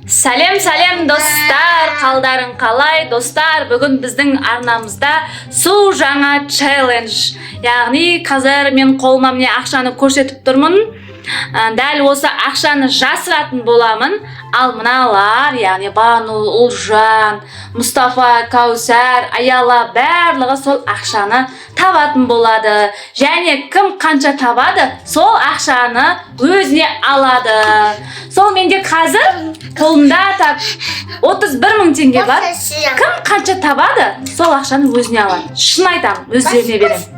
Сәлем достар, қалдарың қалай? Достар, бүгін біздің арнамызда су жаңа челлендж. Яғни қазір мен қолыма міне ақшаны көрсетіп тұрмын. Дәл осы ақшаны жасыратын боламын. Ал мыналар, яғни Бану, Ұлжан, Мұстафа, Каусар, Аяла барлығы сол ақшаны табатын болады. Және кім қанша табады, сол ақшаны өзіне алады. Сол менде қазір қолымда 31 мың теңге бар. Кім қанша табады, сол ақшаны өзіне алады. Шын айтамын, өздеріне беремін.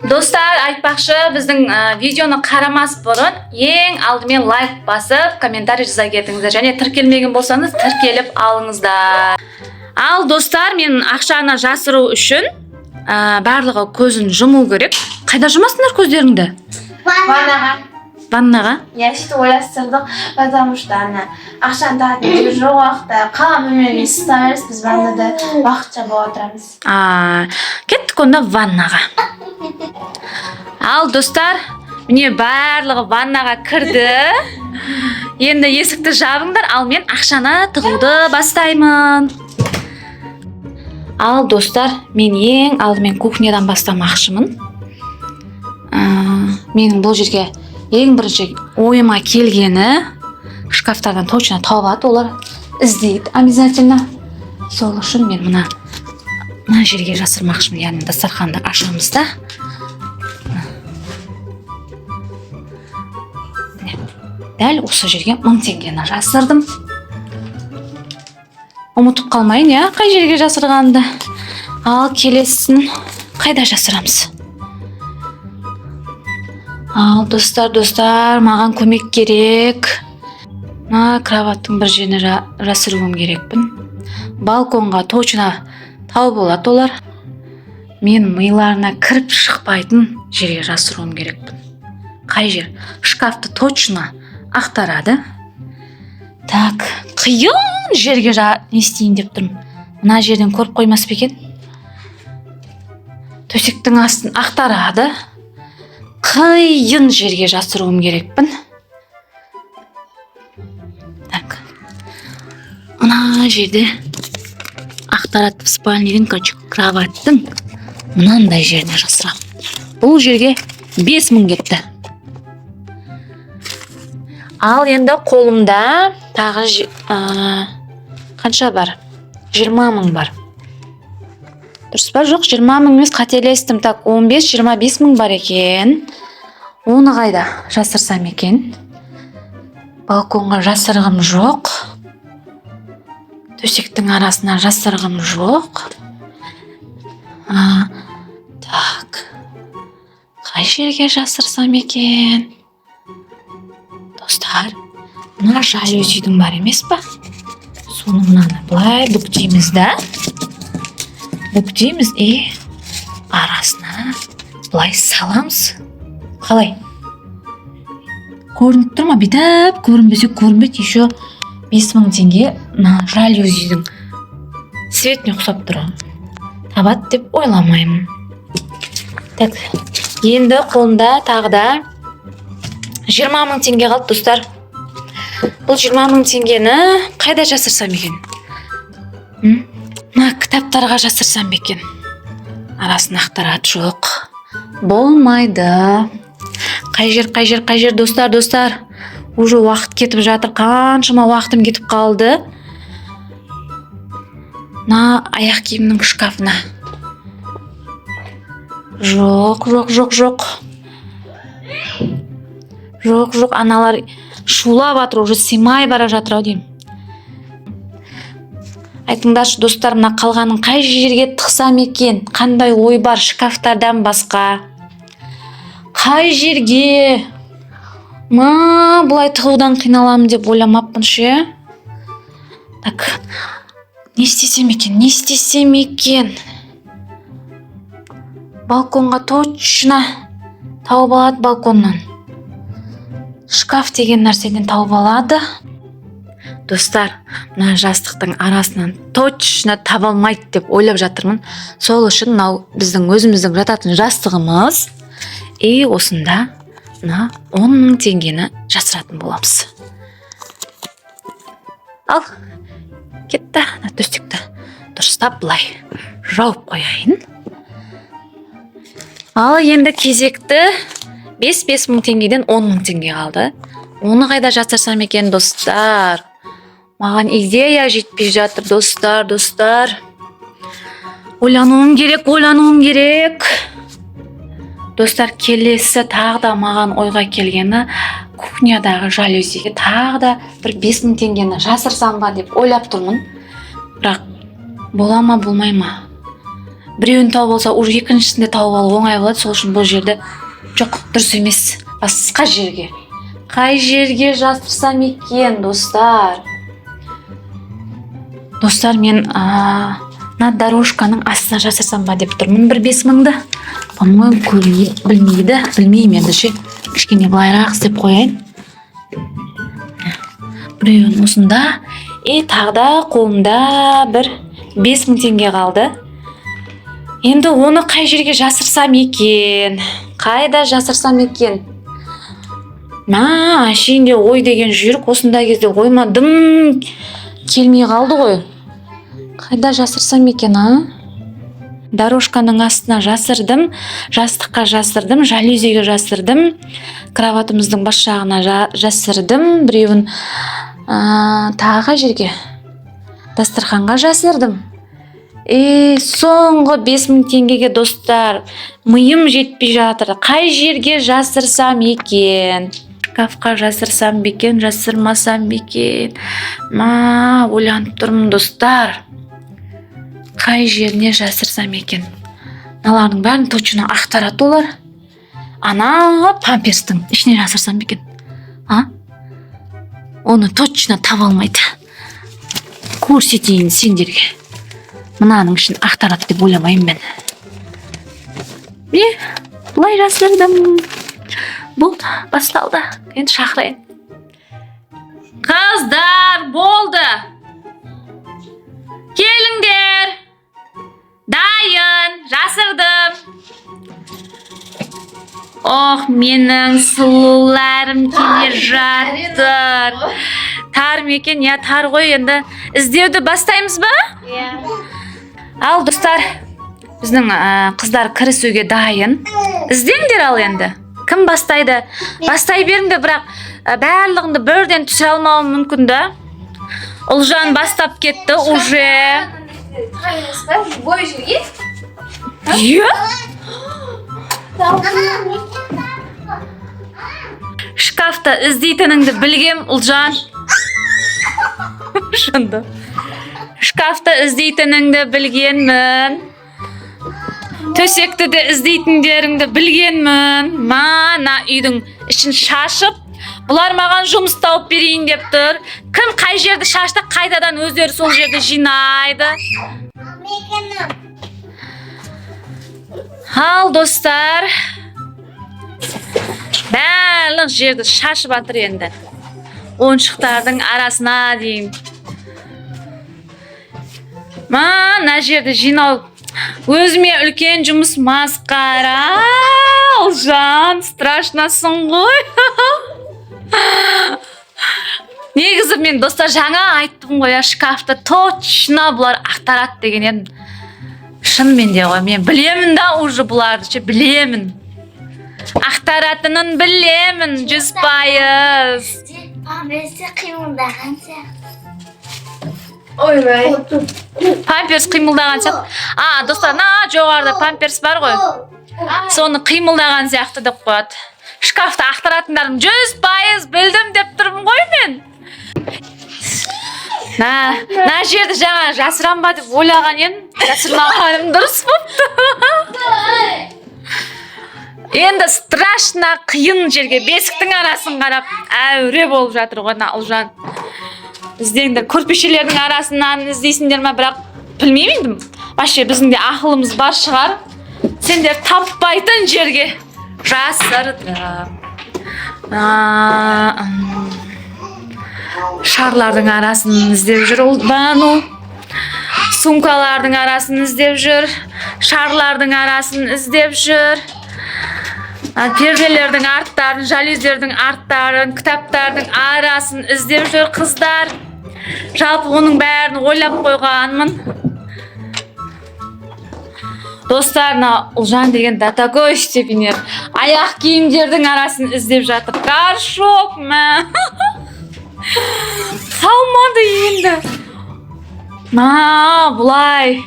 Достар, айтпақшы, біздің видеоны қарамас бұрын ең алдымен лайк басып, комментарий жаза кетіңіздер. Және тіркелмеген болсаңыз, тіркеліп алыңыздар. Ал достар, мен ақшаны жасыру үшін барлығы көзін жұму керек. Қайда жұмасыңдар көздеріңді? Ваннаға? Я что ойластырдық, потому что ақшаны табатын жоқ уақытта қала бөлмеге ұстаймыз, біз ваннада уақытша бола отырамыз. Кеттік онда ваннаға. Ал достар, міне барлығы ваннаға кірді. Енді есікті жабыңдар, ал мен ақшаны тығуды бастаймын. Ал достар, мен ең алдымен кухнядан бастамақшымын. Менің бұл жерге ең бірінші ойыма келгені шкафтардан точно табады, олар іздейді обязательно. Сол үшін мен мына жерге жасырмақшымын, яғни дастарханды ашамыз да. Дәл осы жерге 1000 теңгені жасырдым. Ұмытып қалмайын, я, қай жерге жасырғанды. Ал келесін қайда жасырамыз? Ал достар, маған көмек керек. Кроваттың бір жеріне жасыруым керекпін. Балконға точно тау болады олар. Мен миларына кіріп шықпайтын жерге жасыруым керекпін. Қай жер? Шкафты точно ақтарады. Так, қиын жерге не істейін деп тұрмын. Мына жерден көріп қоймас па екен? Төсектің астын ақтарады. Қиын жерге жасыруым керекпін. Так. Мына жерде ақтарады, спальныйдың кроваттың мынандай жеріне жасырам. Бұл жерге 5000 кетті. Ал енді қолымда тағы қанша бар? 20 мың бар. Дұрыс па? Жоқ, 20 мың емес, қателестім. Так, 15-25 мың бар екен. Оны қайда жасырсам екен? Балконға жасырғым жоқ. Төсектің арасына жасырғым жоқ. Так. Қай жерге жасырсам екен? Достар, мына жалюзидің бар емес па? Соны мынаны былай бүктейміз да. Бүктейміз арасына былай саламыз. Қалай? Көрініп тұр ма? Битап көрінбесе көрінбейді. Еще 5000 теңге жалюзидің светіне ұқсап тұр. Табады деп ойламаймын. Так, енді қолымда тағы да 20 мың теңге қалды, достар. Бұл 20 мың теңгені қайда жасырсам екен? Кітаптарға жасырсам екен? Арасын ақтарады, жоқ. Болмайды. Қай жер, достар. Уже уақыт кетіп жатыр. Қаншама уақытым кетіп қалды. Аяқ киімнің шкафына. Жоқ, аналар шулап жатыр, уже сыймай бара жатыр деймін. Айтыңдаршы, достар, мына қалғанын қай жерге тықсам екен? Қандай ой бар шкафтардан басқа? Қай жерге? Бұлай тығудан қиналамын деп ойламаппын ше. Так, не істесем екен? Балконға точно тауып алады, балконнан. Шкаф деген нәрседен тауып алады. Достар, мына жастықтың арасынан точно таба алмайды деп ойлап жатырмын. Сол үшін біздің өзіміздің жататын жастығымыз. Осында 10 000 теңгені жасыратын боламыз. Ал, кетті. Төстікті дұрыстап былай жауып қояйын. Ал, енді кезекті 5 мың теңгеден 10 мың теңге қалды. Оны қайда жатырсам екен, достар? Маған идея жетпей жатыр, достар. Ойлануым керек. Достар, келесі тағы да маған ойға келгені, кухнядағы жалюзиге тағы да бір 5 мың теңгені жасырсам ба деп ойлап тұрмын. Бірақ бола ма, болмай ма? Біреуін тауып алса, уже екіншісінде тауып алу оңай болады. Сол үшін бұл жерде жоқ, дұрыс емес. Басқа жерге. Қай жерге жасырсам екен, достар? Достар, мен на дорожканың астына жасырсам ба деп тұрмын бір 5 мыңды. По-моему, білмеймін енді ше. Кішкене былайрақ істеп қояйын. Біреуін осында. Тағда қолымда бір 5 мың теңге қалды. Енді оны қай жерге жасырсам екен? Қайда жасырсам екен? Әшейінде ой деген жүйрік, осындай кезде оймадым келмей қалды ғой. Қайда жасырсам екен, Дорожканың астына жасырдым, жастыққа жасырдым, жалюзиге жасырдым, кроватымыздың бас жағына жасырдым, біреуін тағы жерге, дастарханға жасырдым. Соңғы 5 мың теңгеге, достар, миым жетпей жатыр. Қай жерге жасырсам екен? Шкафқа жасырсам бекен, жасырмасам бекен? Ойланып тұрмын, достар. Қай жеріне жасырсам екен? Налардың бәрін точно ақтарады олар. Памперстің ішіне жасырсам бекен? Оны точно таба алмайды. Көрсетейін сендерге. Мынаның ішін ақтарады деп ойламаймын мен. Бұлай жасырдым. Болды, басталды. Енді шақырайын. Қыздар, болды. Келіңдер. Дайын, жасырдым. Менің сұлуларым келе жатыр. Тар мекен, тар ғой, енді іздеуді бастаймыз ба? Ал, достар, біздің қыздар кірісуге дайын. Іздеңдер ал енді. Кім бастайды? Бастай беріңдер, бірақ барлығынды бірден түсіре алмауым мүмкін да. Ұлжан бастап кетті уже. Бой жерге? Шкафта іздейтініңді білгем, Ұлжан. Шынды. Шкафта іздейтініңді білгенмін. Төсекті де іздейтіндеріңді білгенмін. Мана үйдің ішін шашып, бұлар маған жұмыс тауып берейін деп тұр. Кім қай жерді шашты, қайтадан өздері сол жерді жинайды. Ал, достар, барлық жерді шашып атыр енді. Ойыншықтардың арасына дейін. Мына жерді жинау өзіме үлкен жұмыс, масқара. Ұлжан, страшнасың ғой. Негізі мен, достар, жаңа айттым ғой, шкафты точно бұлар ақтарады деген едім. Шынымен де ғой, мен білемін да уже бұларды, білемін. Ақтаратынын білемін, 100%. Памперсі қимылдаған сияқты. Ойбай. Памперс қимылдаған сияқты. Достар, жоғарда памперс бар ғой. Соны қимылдаған сияқты деп қояды. Шкафты ақтаратындарым 100% білдім деп тұрмын ғой мен. На жерді жаңа жасырам ба деп ойлаған едім. Жасырмағаным дұрыс болыпты. Енді страшно қиын жерге бесіктің арасын қарап әуре болып жатыр ғой, Ұлжан. Іздеңдер, көрпешелердің арасынан іздейсіңдер ма, бірақ білмеймін. Вообще біздің де ақылымыз бар шығар. Сендер таппайтын жерге жасырдым. Шарлардың арасын іздеп жүр Ұлбану. Сумкалардың арасын іздеп жүр. Шарлардың арасын іздеп жүр. Перделердің арттарын, жалюздердің арттарын, кітаптардың арасын іздеп жүр қыздар. Жалпы оның бәрін ойлап қойғанмын. Достарына Ұлжан деген до такой степени аяқ киімдердің арасын іздеп жатыр. Горшок мә. Қалмады енді. Бұлай.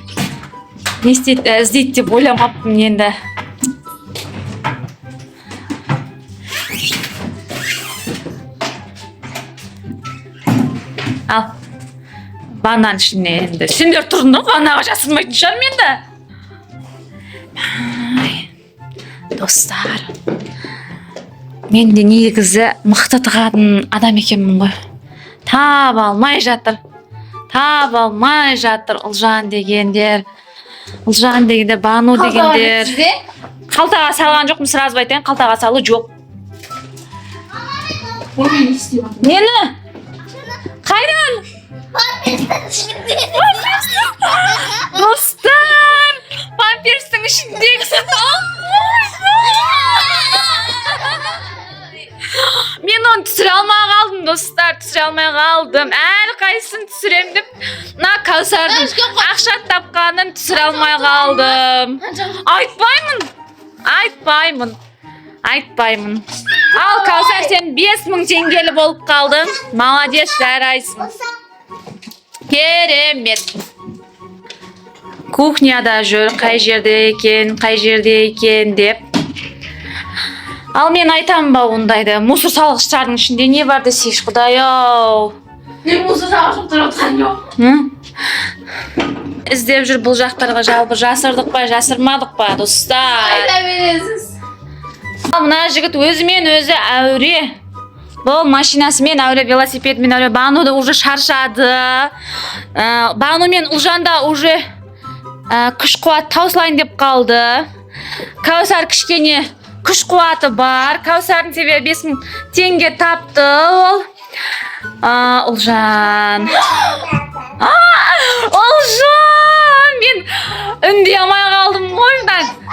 Не іздейді деп ойламаппын енді. Ал. Банан ішіне енді. Сендер тұрдың, банаға жасырмайтын шығармын енді. Достар. Мен де негізі мықты тығатын адам екенмін ғой. Таба алмай жатыр Ұлжан дегендер. Ұлжан дегендер, Бану дегендер. Қалтаға салған жоқпын, сразу айтайын, қалтаға салу жоқ. Нені? Қайдан? Достар, памперстің ішіндегісі мен оны түсіре алмай қалдым, достар, түсіре алмай қалдым. Әр қайсысын түсірем деп, мына Кәусардың ақша тапқанын түсіре алмай қалдым. Айтпаймын. Ал Кәусар, сен 5000 теңгелі болып қалдың. Молодец, жарайсың. Керемет. Кухняда жүр, қай жерде екен деп. Ал мен айтам ба ондайды, мусор салғыштардың ішінде не бар десейші, Құдай-ау. Мен мусор салғыш болып тұрған жоқ. Іздеп жүр бұл жақтарға, жалпы жасырдық па, жасырмадық па, достар. Айта бересіз. Мына жігіт өзімен өзі әуре. Бұл машинасымен әуре, велосипедмен әуре. Бану да уже шаршады. Бану мен Ұлжан да уже күш қуат таусылайын деп қалды. Кәусар кішкене күш қуаты бар. Кәусардың себебі 5000 теңге тапты ол. Ұлжан. Ұлжан! Мен үндей алмай қалдым ғой.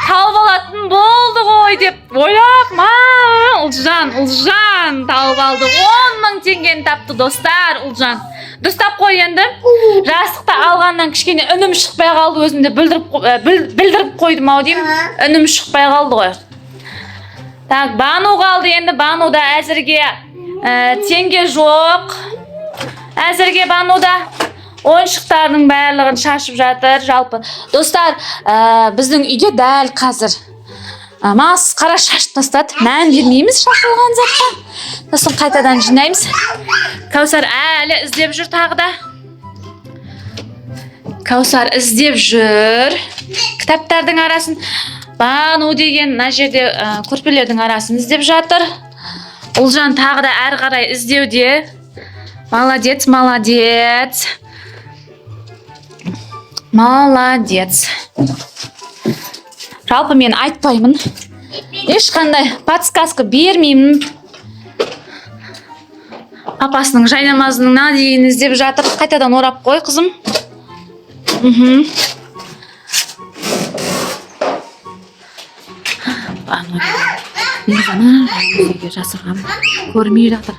Тауып алатын болды ғой деп ойлап. Ұлжан тауып алды. 10.000 теңгені тапты, достар. Ұлжан. Дұрыстап қой енді. Жастықта алғаннан кішкене үнім шықпай қалды, өзімді білдіріп қойдым ау деймін. Үнім шықпай қалды ғой. Так, Бану қалды енді. Бануда әзірге теңге жоқ. Әзірге Бануда ойыншықтардың барлығын шашып жатыр. Жалпы, достар, біздің үйде дәл қазір масқара шашып тастады. Мән бермейміз шашылған затқа. Сосын қайтадан жинаймыз. Кәусар әлі іздеп жүр тағы да. Кәусар іздеп жүр. Кітаптардың арасын, Бану деген мына жерде көрпелердің арасын іздеп жатыр. Ұлжан тағы да әрі қарай іздеуде. Молодец. Жалпы мен айтпаймын. Ешқандай подсказка бермеймін. Апасының жайнамазына дейін іздеп жатыр. Қайтадан орап қой, қызым. Мен ғана жайнамазға жасырғам. Көрмей жатыр.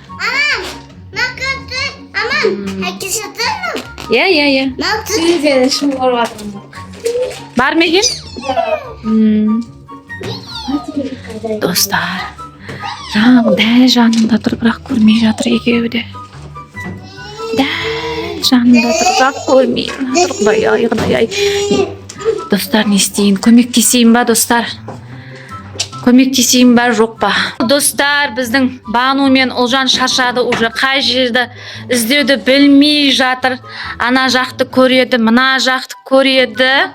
Иә. Сізден шым көріп атырмын. Бар ма екен? Достар, дәл жанында тұр, бірақ көрмей жатыр екеуі де. Дәл жанында тұр, бірақ көрмей жатыр. Құдай-ай. Достар, не істейін? Көмектесейін ба, достар? Көмектесейін ба, жоқ па? Достар, біздің Бану мен Ұлжан шаршады, уже қай жерді іздеуді білмей жатыр. Ана жақты көреді, мына жақты көреді.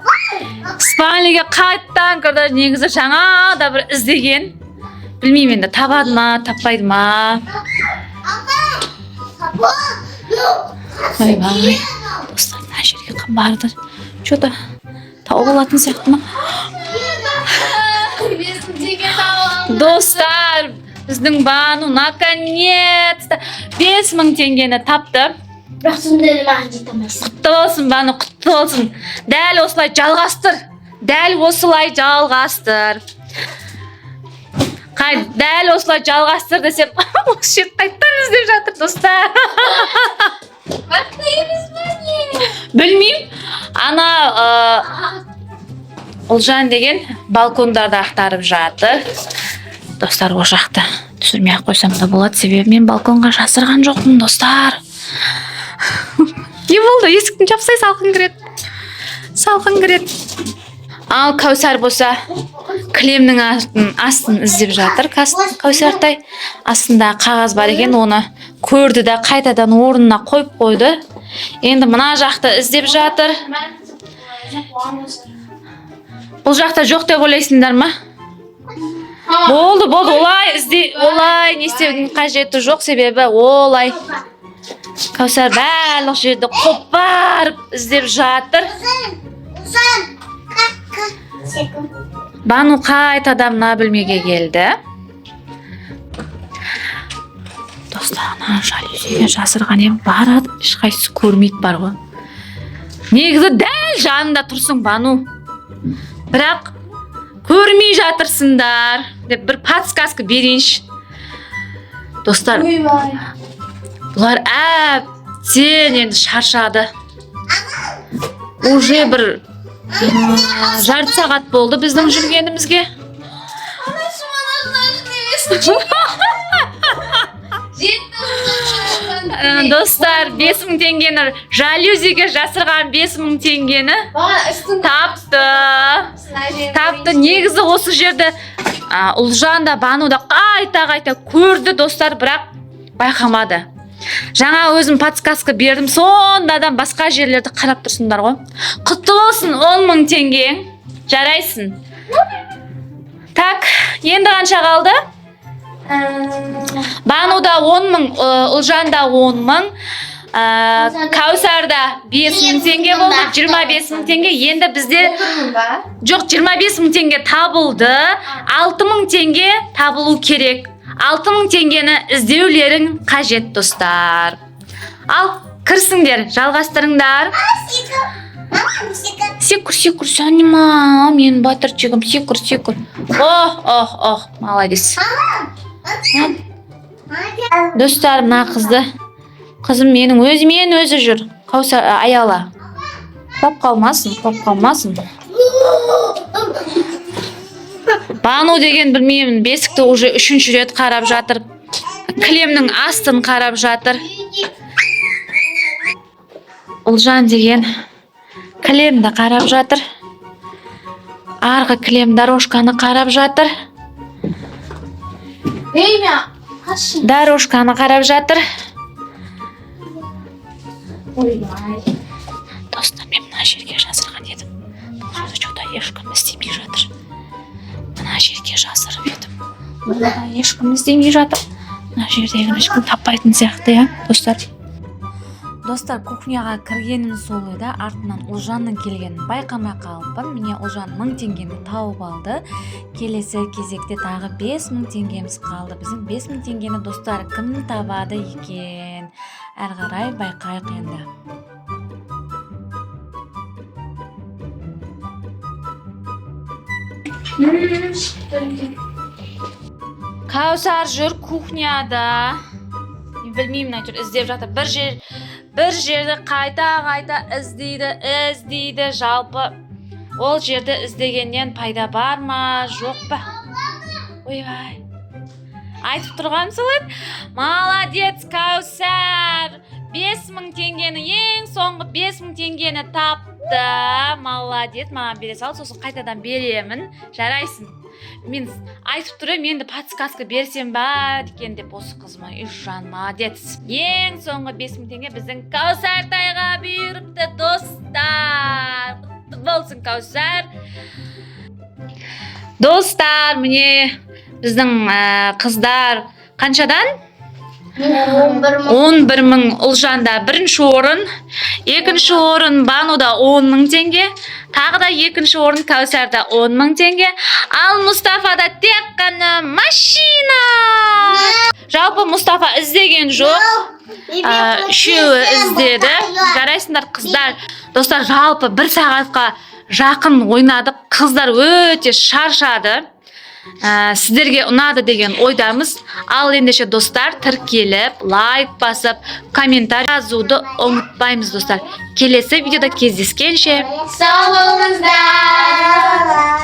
Спальниге қайттан кірді, негізі жаңа да бір іздеген. Білмеймін енді, табады ма, таппайды ма? Ой, достар, мына жерге барды. Что-то тауып алатын сияқты ма? Достар, біздің Бану наконец-то 5000 теңгені тапты. Бірақ сондай маған жете алмайсың. Құтты болсын, Бану, құтты болсын. Дәл осылай жалғастыр. Дәл осылай жалғастыр десем, осы жерді қайттан іздеп жатыр, достар. Білмеймін. Ана Ұлжан деген балкондарды ақтарып жатыр. Достар, ол жақта түсірмей ақ қойсам да болады, себебі мен балконға жасырған жоқпын, достар. Не болды? Есіктің жапсай салқын кіреді. Ал Кәусар болса кілемнің астын іздеп жатыр. Кәусартай астында қағаз бар екен, оны көрді де қайтадан орнына қойып қойды. Енді мына жақты іздеп жатыр. Бұл жақта жоқ деп ойлайсыңдар ма? Болды, олай не істеудің қажеті жоқ, себебі олай Кәусар барлық жерді қопарып іздеп жатыр. Бану қайтадан мына бөлмеге келді. Достар, ана жалюзиге жасырған ем барады, ешқайсысы көрмейді бар ғой. Негізі дәл жанында тұрсың, Бану. Бірақ көрмей жатырсыңдар деп бір подсказка берейінші. Достар, бұлар әбден енді шаршады. Уже бір жарты сағат болды біздің жүргенімізге. Достар, 5000 теңгені, жалюзиге жасырған 5000 теңгені тапты. Негізі осы жерді Ұлжан да Бану да қайта көрді, достар, бірақ байқамады. Жаңа өзім подсказка бердім, сондадан басқа жерлерді қарап тұрсыңдар ғой. Құтты болсын 10.000 теңге. Жарайсың. Так, енді қанша қалды? Бануда 10.000, Ұлжанда 10.000, Кәусарда 5.000 теңге болды, 25.000 теңге. Енді бізде жоқ, 25.000 теңге табылды, 6.000 теңге табылу керек. 6.000 теңгені іздеулерің қажет, достар. Ал, кірсіңдер, жалғастырыңдар. Секур, санима, мен батырчығым, секур. Ох, молодец. Достар, мына қызды. Қызым менің өзімен өзі жүр. Кәусар, аяла. Қоп қалмасын. Бану деген білмеймін, бесікті уже 3-ші рет қарап жатыр. Кілемнің астын қарап жатыр. Ұлжан деген кілемді қарап жатыр. Арғы кілем дорожканы қарап жатыр. Дорожканы қарап жатыр. Достар, мен мына жерге жасырған едім. Бұл жерде жоқта ешкім істемей жатыр. Мына жерге жасырып едім. Олда ешкім істемей жатыр. Мына жердегі ешкім таппайтын сияқты, я, достар. Достар, кухняға кіргенім сол еді, артынан Ұлжанның келгенін байқамай қалыппын. Міне Ұлжан 1000 теңгені тауып алды. Келесі кезекте тағы 5000 теңгеміз қалды. Біздің 5000 теңгені, достар, кім табады екен? Әрі қарай байқайық енді. Кәусар жүр кухняда. Білмеймін, әйтеуір іздеп жатыр. Бір жерді қайта іздейді. Жалпы ол жерді іздегеннен пайда бар ма, жоқ па? Ойбай. Айтып тұрған солай. Молодец, Кәусар. 5000 теңгені, ең соңғы 5000 теңгені тапты. Молодец, маған бере сал, сосын қайтадан беремін. Жарайсың. Мен айтып тұрым, енді подсказка берсем ба екен деп, осы қызыма. Ұлжан, молодец. Ең соңғы 5000 теңге біздің Кәусартайға бұйырыпты, достар. Құтты болсын, Кәусар. Достар, міне біздің қыздар қаншадан? 11.000 Ұлжанда 1-ші орын, 2-ші орын Бануда 10.000 теңге, тағы да 2-ші орын Кәусарда 10.000 теңге, ал Мұстафада тек қана машина. Жалпы Мұстафа іздеген жоқ, үшеуі іздеді. Жарайсыңдар, қыздар. Достар, жалпы 1 сағатқа жақын ойнадық, қыздар өте шаршады. сіздерге ұнады деген ойдамыз. Ал ендеше достар, тіркеліп, лайк басып, комментарий жазуды ұмытпаймыз достар. Келесі видеода кездескенше Sağ olunuzlar.